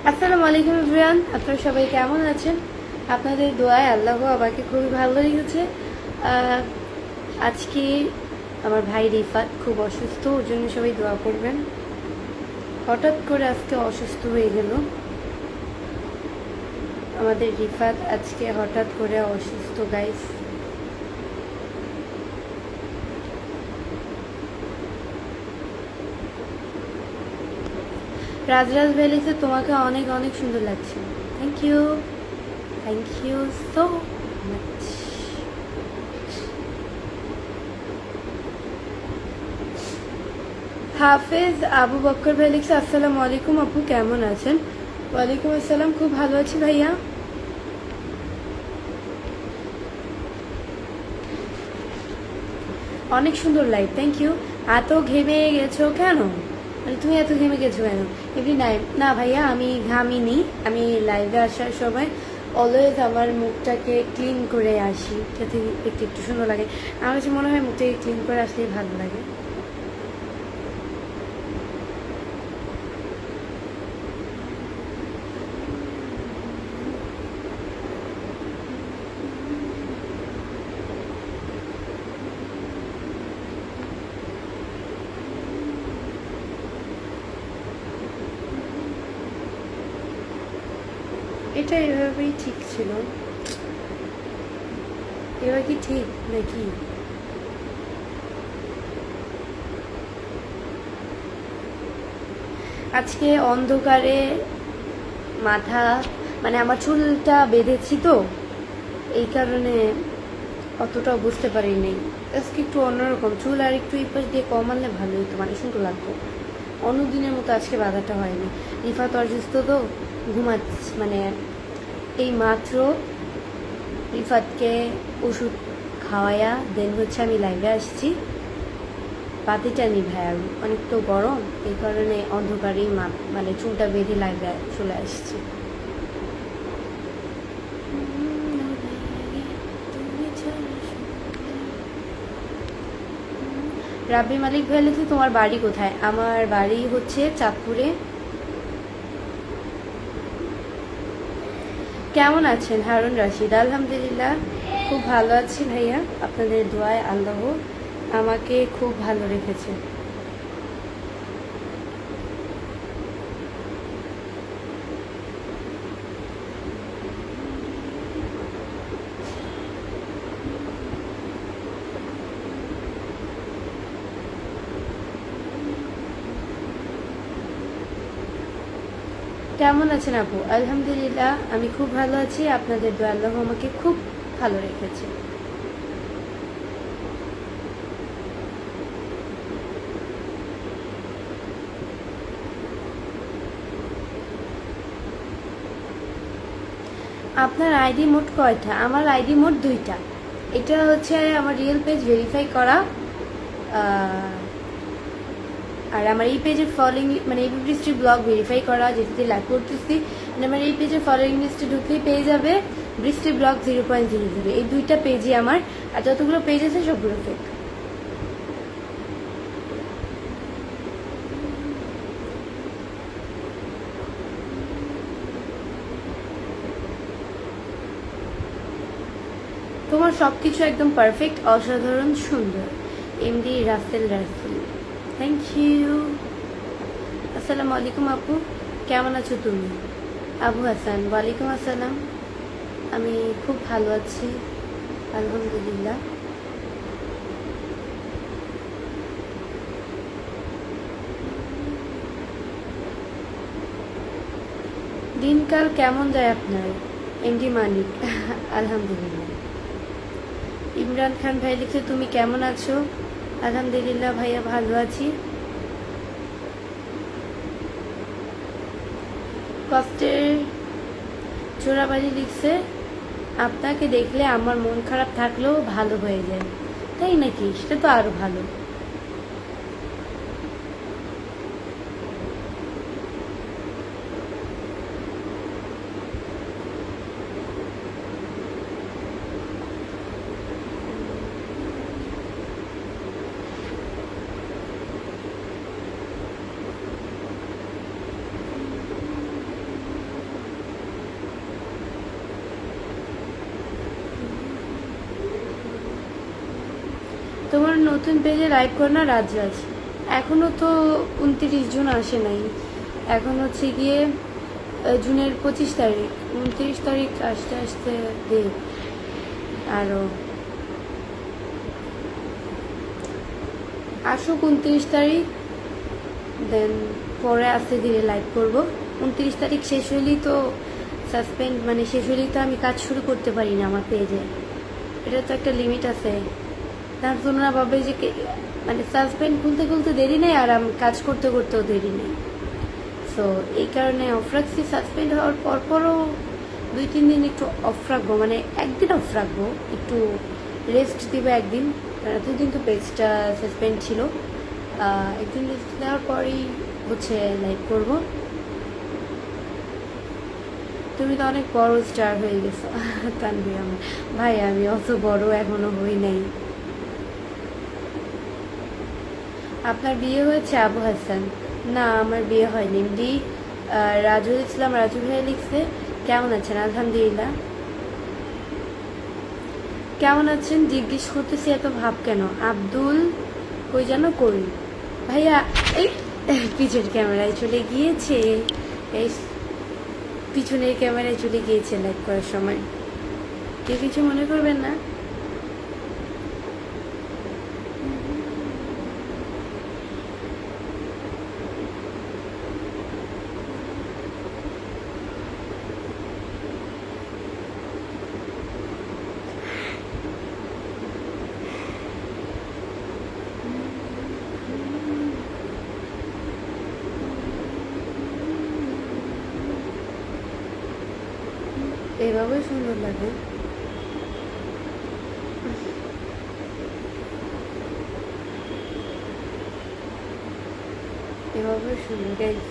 আসসালামু আলাইকুম এভরিওয়ান, আপনারা সবাই কেমন আছেন? আপনাদের দোয়ায় আল্লাহ আমাকে খুবই ভালো লেগেছে। আজকে আমার ভাই রিফাত খুব অসুস্থ, ওর জন্য সবাই দোয়া করবেন। হঠাৎ করে আজকে অসুস্থ হয়ে গেল আমাদের রিফাত, আজকে হঠাৎ করে অসুস্থ গাইস। রাজরাজ ভ্যালিতে তোমাকে অনেক অনেক সুন্দর লাগছে। Thank you so much. Hafez Abu Bakkar ভাই লিখছে, আসসালামু আলাইকুম আপু, কেমন আছেন? ওয়ালাইকুম আসসালাম, খুব ভালো আছি ভাইয়া। অনেক সুন্দর লাইভ, থ্যাংক ইউ। এত ঘেমে গেছো কেন? মানে তুমি এত ঘেমে গেছো কেন? এমনি নাই না ভাইয়া, আমি ঘামিনি। আমি লাইভে আসার সময় অলওয়েজ আমার মুখটাকে ক্লিন করে আসি, যাতে একটু একটু সুন্দর লাগে। আমার কাছে মনে হয় মুখটাকে ক্লিন করে আসলেই ভালো লাগে। এটা এভাবেই ঠিক ছিল, এবার কি ঠিক নাকি? আজকে অন্ধকারে মাথা, মানে আমার চুলটা বেঁধেছি তো, এই কারণে অতটাও বুঝতে পারিনি। আজকে একটু অন্যরকম চুল, আর একটু এই পাশ দিয়ে কমালে ভালো হতো, মানে সুন্দর লাগতো। অন্যদিনের মতো আজকে বাধাটা হয়নি। রিফাত অসুস্থ তো, ঘুমাচ্ছে, মানে এই মাত্র রিফাতকে ওষুধ খাওয়াইয়া দেন হচ্ছে আমি লাইভে আসছি। বাতিটা নিভাই, আর অনেক তো গরম, এই কারণে অন্ধকারেই মানে চুলটা বেঁধে লাইভে চলে আসছি। রাব্বি মালিক ভাই লিখছে, তোমার বাড়ি কোথায়? আমার বাড়ি হচ্ছে চাঁদপুরে। কেমন আছেন হারুন রশিদ? আলহামদুলিল্লাহ খুব ভালো আছি ভাইয়া, আপনাদের দোয়ায় আল্লাহ আমাকে খুব ভালো রেখেছে। কেমন আছেন আপু? আলহামদুলিল্লাহ আমি খুব ভালো আছি, আপনাদের দোয়া আল্লাহ আমাকে খুব ভালো রেখেছে। আপনার আইডি মোট কয়টা? আমার আইডি মোট 2টা। এটা হচ্ছে আমার রিয়েল পেজ ভেরিফাই করা, আর আমার এই পেজের ফলোইং, মানে এই বৃষ্টির ব্লগ ভেরিফাই করা, যেটাতে লাইভ করতেছি। মানে আমার এই পেজের ফলোইং লিস্টে ঢুকলেই পেয়ে যাবে বৃষ্টি ব্লগ 0.00। এই 2টা পেজই আমার, আর যতগুলো পেজ আছে সবগুলো ফেক। তোমার সব কিছু একদম পারফেক্ট, অসাধারণ সুন্দর। এমডি রাসেল। Thank you. আসসালামু আলাইকুম আপু, কেমন আছো তুমি? আবু হাসান, ওয়ালাইকুম আসসালাম। আমি খুব ভালো আছি আলহামদুলিল্লাহ। দিনকাল কেমন যায় আপনার? এমডি মানিক। আলহামদুলিল্লাহ। ইমরান খান ভাই লিখছে, তুমি কেমন আছো? আলহামদুলিল্লাহ ভাইয়া, ভালো আছি। কষ্টের চোরাবাড়ি লিখছে, আপনাকে দেখলে আমার মন খারাপ থাকলেও ভালো হয়ে যায়। তাই নাকি? সেটা তো আরো ভালো। নতুন পেজে লাইভ কর না রাজরাজ। এখনো তো 29 জুন আসে নাই, এখন হচ্ছে গিয়ে জুনের 25 তারিখ, 29 তারিখ আসতে আসতে দে আরো আসুক 29 তারিখ, দেন পরে আস্তে ধীরে লাইভ করব। 29 তারিখ শেষ হলেই তো সাসপেন্ড, মানে শেষ হলেই তো আমি কাজ শুরু করতে পারি না আমার পেজে, এটা তো একটা লিমিট আছে। তার জন্য না ভাবে যে মানে সাসপেন্ড খুলতে খুলতে দেরি নেই, আর আমি কাজ করতে করতেও দেরি নেই। সো এই কারণে অফ রাখছি। সাসপেন্ড হওয়ার পরও 2-3 দিন একটু অফ রাখবো, মানে একদিন অফ রাখবো, একটু রেস্ট দিব একদিন, কারণ এতদিন তো পেজটা সাসপেন্ড ছিল। একদিন রেস্ট দেওয়ার পরেই হচ্ছে লাইভ করবো। তুমি তো অনেক বড় স্টার হয়ে গেছো তানভীর। আমার ভাই আমি অত বড় এখনো হই নাই। আপনার বিয়ে হয়েছে আবু হাসান? না, আমার বিয়ে হয়নি। এমডি রাজুল ইসলাম, রাজু ভাই লিখছে কেমন আছেন? আলহামদুলিল্লাহ। কেমন আছেন জিজ্ঞেস করতেছি, এত ভাব কেন? আব্দুল কই যেন করি ভাইয়া, এই পিছের ক্যামেরায় চলে গিয়েছে, এই পিছনের ক্যামেরায় চলে গিয়েছে লাইভ করার সময়। কেউ কিছু মনে করবেন না। এভাবেই সুন্দর লাগে। এভাবে সুন্দর গাইস।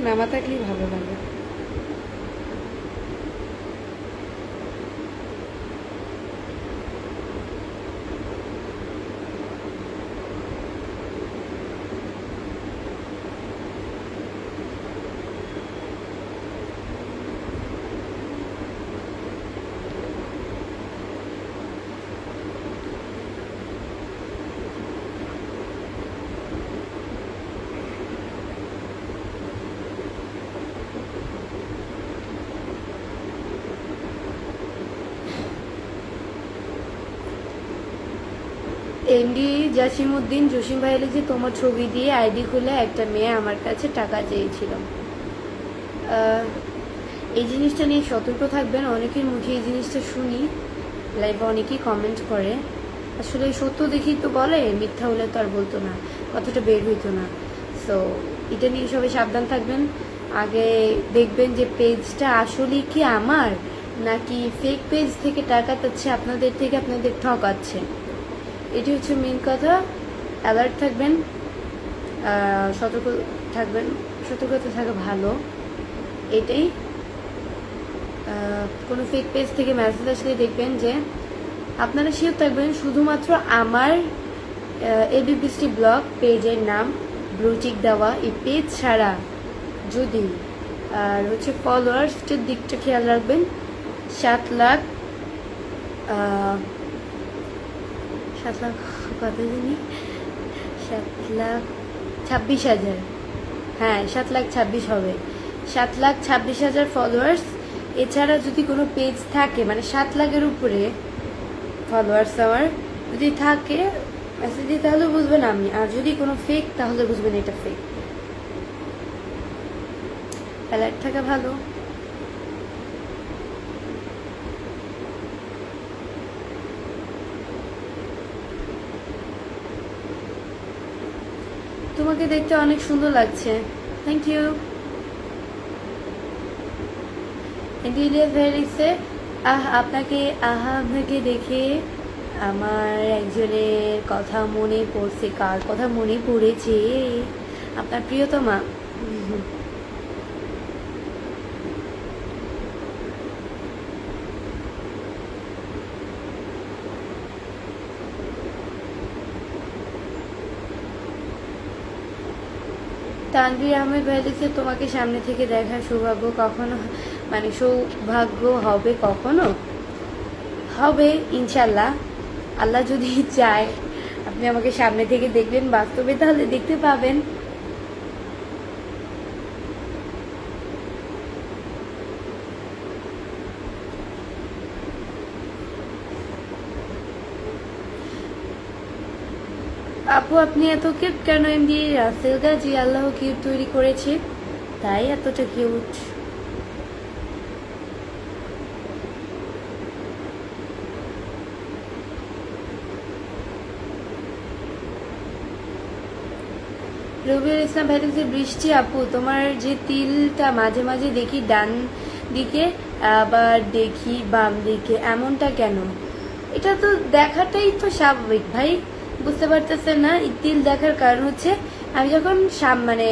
নামা থাকলেই ভালো লাগে। এমডি জাসিমউদ্দিন জসিম ভাই লিখছে তোমার ছবি দিয়ে আইডি খুলে একটা মেয়ে আমার কাছে টাকা চেয়েছিল। এই জিনিসটা নিয়ে সতর্ক থাকবেন। অনেকের মুখে এই জিনিসটা শুনি, লাইভে অনেকেই কমেন্ট করে, আসলে সত্য দেখি তো বলে, মিথ্যা হলে তো আর বলতো না, কথাটা বের হইতো না। সো এটা নিয়ে সবাই সাবধান থাকবেন। আগে দেখবেন যে পেজটা আসলে কি আমার, নাকি ফেক পেজ থেকে টাকা পাচ্ছে আপনাদের থেকে, আপনাদের ঠকাচ্ছে। এটি হচ্ছে মেন কথা। অ্যালার্ট থাকবেন, সতর্ক থাকবেন, সতর্কতা থাকা ভালো এটাই। কোনো ফেক পেজ থেকে মেসেজ আসলে দেখবেন যে আপনারা শিওর থাকবেন শুধুমাত্র আমার এবি বৃষ্টি ব্লগ পেজের নাম ব্লুটিক দেওয়া, এই পেজ ছাড়া যদি আর হচ্ছে ফলোয়ার্সের দিকটা খেয়াল রাখবেন। 7 লাখ কত জানি, 7,26,000, হ্যাঁ 7,26,000 হবে, 7,26,000 ফলোয়ার্স। এছাড়া যদি কোনো পেজ থাকে, মানে 7 লাখের উপরে ফলোয়ার্স আমার যদি থাকে মেসেজ দিয়ে, তাহলে বুঝবেন আমি, আর যদি কোনো ফেক তাহলে বুঝবেন এটা ফেক। অ্যালার্ট থাকা ভালো। তোমাকে দেখতে অনেক সুন্দর লাগছে, থ্যাংক ইউ। আপনাকে দেখে আমার একজনের কথা মনে পড়ছে। কার কথা মনে পড়েছে? আপনার প্রিয়তমা। তানভীর আহমেদ ভাই লিখছে তোমাকে সামনে থেকে দেখার সৌভাগ্য কখনো মানে সৌভাগ্য হবে কখনো? হবে ইনশাল্লাহ, আল্লাহ যদি চায়। আপনি আমাকে সামনে থেকে দেখবেন বাস্তবে, তাহলে দেখতে পাবেন। আপু আপনি এত কিউট কেন? এমনি রাসেল গাজী আল্লাহ কিউট তৈরি করেছে, তাই এতটা কিউট। রবিউল ইসলাম ভাই লিখছে, বৃষ্টি আপু তোমার যে তিলটা মাঝে মাঝে দেখি ডান দিকে আবার দেখি বাম দিকে, এমনটা কেন? এটা তো দেখাটাই তো স্বাভাবিক ভাই, বুঝতে পারতেছেন না? এই তিল দেখার কারণ হচ্ছে আমি যখন মানে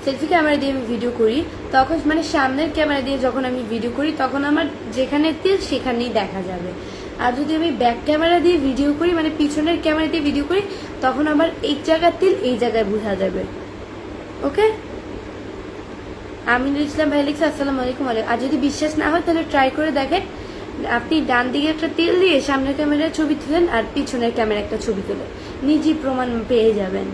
সেলফি ক্যামেরা দিয়ে আমি ভিডিও করি, তখন মানে সামনের ক্যামেরা দিয়ে যখন আমি ভিডিও করি তখন আমার যেখানে তিল সেখানেই দেখা যাবে। আর যদি আমি ব্যাক ক্যামেরা দিয়ে ভিডিও করি, মানে পিছনের ক্যামেরা দিয়ে ভিডিও করি, তখন আবার এই জায়গার তিল এই জায়গায় বোঝা যাবে। ওকে, আমিনুল ইসলাম ভাই লিখছে, আসসালামু আলাইকুম। আর যদি বিশ্বাস না হয় তাহলে ট্রাই করে দেখেন, আপনি ডান দিকে একটা তিল দিয়ে সামনের ক্যামেরায় ছবি তুলেন আর পিছনের ক্যামেরা একটা ছবি তুলেন, নিজেই প্রমাণ পেয়ে যাবেন।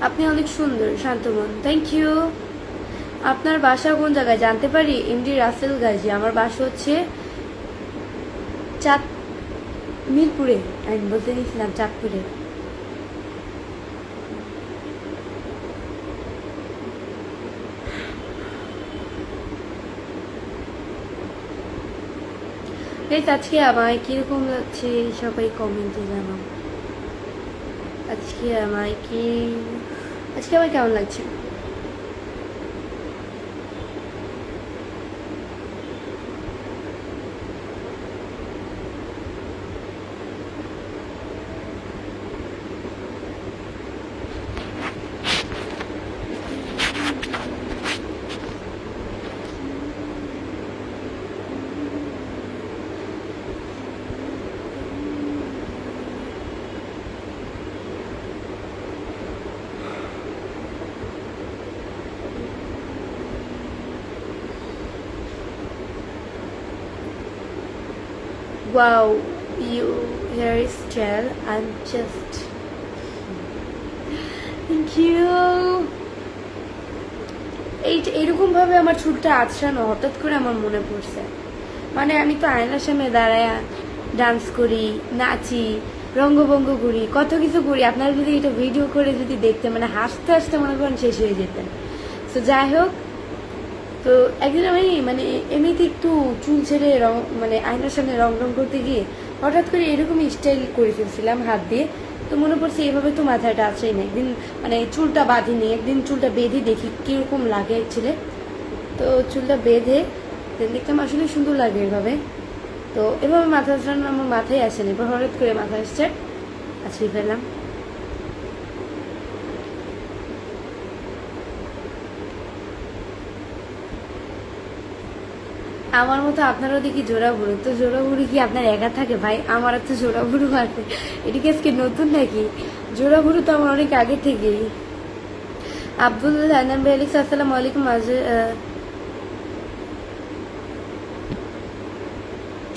আপনি অনেক সুন্দর শান্তমন, থ্যাংক ইউ। আপনার বাসা কোন জায়গায় জানতে পারি? এমডি রাসেল গাজী। আমার বাসা হচ্ছে মিরপুরে, আমি বলতে নিয়েছিলাম চাঁদপুরে। আজকে আমায় কিরকম লাগছে সবাই কমেন্টে জানাও। আজকে আমায় কেমন লাগছে? Wow, you hairstyle, I'm just thank you. এইরকম ভাবে আমার চুলটা আছড়ানো হঠাৎ করে আমার মনে পড়ছে। মানে আমি তো আয়নার সামনে দাঁড়ায় ডান্স করি, নাচি, রঙ্গভঙ্গ করি, কত কিছু করি। আপনারা যদি এটা ভিডিও করে যদি দেখতেন, মানে হাসতে হাসতে মনে করেন শেষ হয়ে যেতেন। তো যাই হোক, তো একদিন আমি মানে এমনিতে একটু চুল ছেড়ে মানে আয়নার সামনে রং করতে গিয়ে হঠাৎ করে এরকমই স্টাইল করে ফেলছিলাম হাত দিয়ে। তো মনে পড়ছে এভাবে তো মাথাটা আছেই না, একদিন মানে চুলটা বাঁধিনি, একদিন চুলটা বেঁধে দেখি কিরকম লাগে ছেলে। তো চুলটা বেঁধে দেখতাম আসলে সুন্দর লাগে এভাবে। তো এভাবে মাথা আছড়ানো আমার মাথায় আসেনি, এবার হঠাৎ করে মাথা আসছে, আছড়িয়ে ফেললাম। আমার মতো আপনারও দেখি জোড়া ভুরু, তো জোড়া ভুরু কি আপনার একা থাকে ভাই? আমার তো জোড়া ভুরু আছে, এদিকে আজকে নতুন নাকি? জোড়া ভুরু তো আমার অনেক আগে থেকেই। আব্দুল হান্নান ভাই আলাইকুম আসসালামু আলাইকুম।